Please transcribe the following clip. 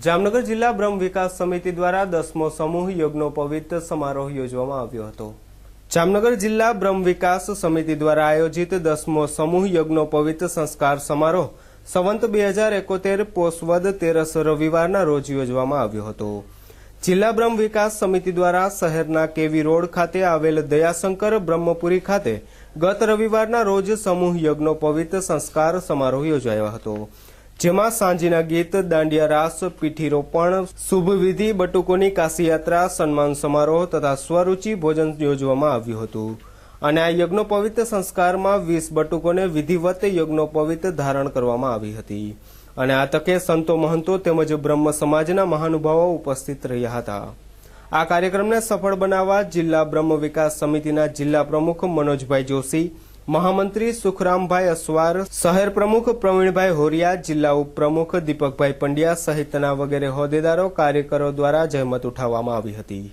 જામનગર જિલ્લા બ્રહ્મ વિકાસ સમિતિ દ્વારા 10મો સમૂહ યજ્ઞનો પવિત્ર સમારોહ યોજવામાં આવ્યો હતો। જામનગર જિલ્લા બ્રહ્મ વિકાસ સમિતિ દ્વારા આયોજિત 10મો સમૂહ યજ્ઞનો પવિત્ર સંસ્કાર સમારોહ સંવત 2071 પોષવદ 13 રવિવારના રોજ યોજવામાં આવ્યો હતો। જિલ્લા બ્રહ્મ વિકાસ સમિતિ દ્વારા શહેરના કેવી રોડ ખાતે આવેલ દયાશંકર બ્રહ્મપુરી ખાતે ગત રવિવારના રોજ સમૂહ યજ્ઞનો પવિત્ર સંસ્કાર સમારોહ યોજાયો હતો, જેમાં સાંજના ગીત, દાંડિયા રાસ, પીઠી રોપણ, શુભ વિધિ, બટુકોની કાશી યાત્રા, સન્માન સમારોહ તથા સ્વરૂચિ ભોજન યોજવામાં આવ્યું હતું અને આ યજ્ઞ પવિત્ર સંસ્કારમાં 20 બટુકોને વિધિવત યજ્ઞ પવિત્ર ધારણ કરવામાં આવી હતી અને આ તકે સંતો, મહંતો તેમજ બ્રહ્મ સમાજના મહાનુભાવો ઉપસ્થિત રહ્યા હતા। આ કાર્યક્રમને સફળ બનાવવા જિલ્લા બ્રહ્મ વિકાસ સમિતિના જિલ્લા પ્રમુખ મનોજભાઈ જોશી, મહામંત્રી સુખરામભાઈ અસવાર, શહેર પ્રમુખ પ્રવીણભાઈ હોરિયા, જિલ્લા ઉપપ્રમુખ દીપકભાઈ પંડ્યા સહિતના વગેરે હોદ્દેદારો, કાર્યકરો દ્વારા જહેમત ઉઠાવવામાં આવી હતી।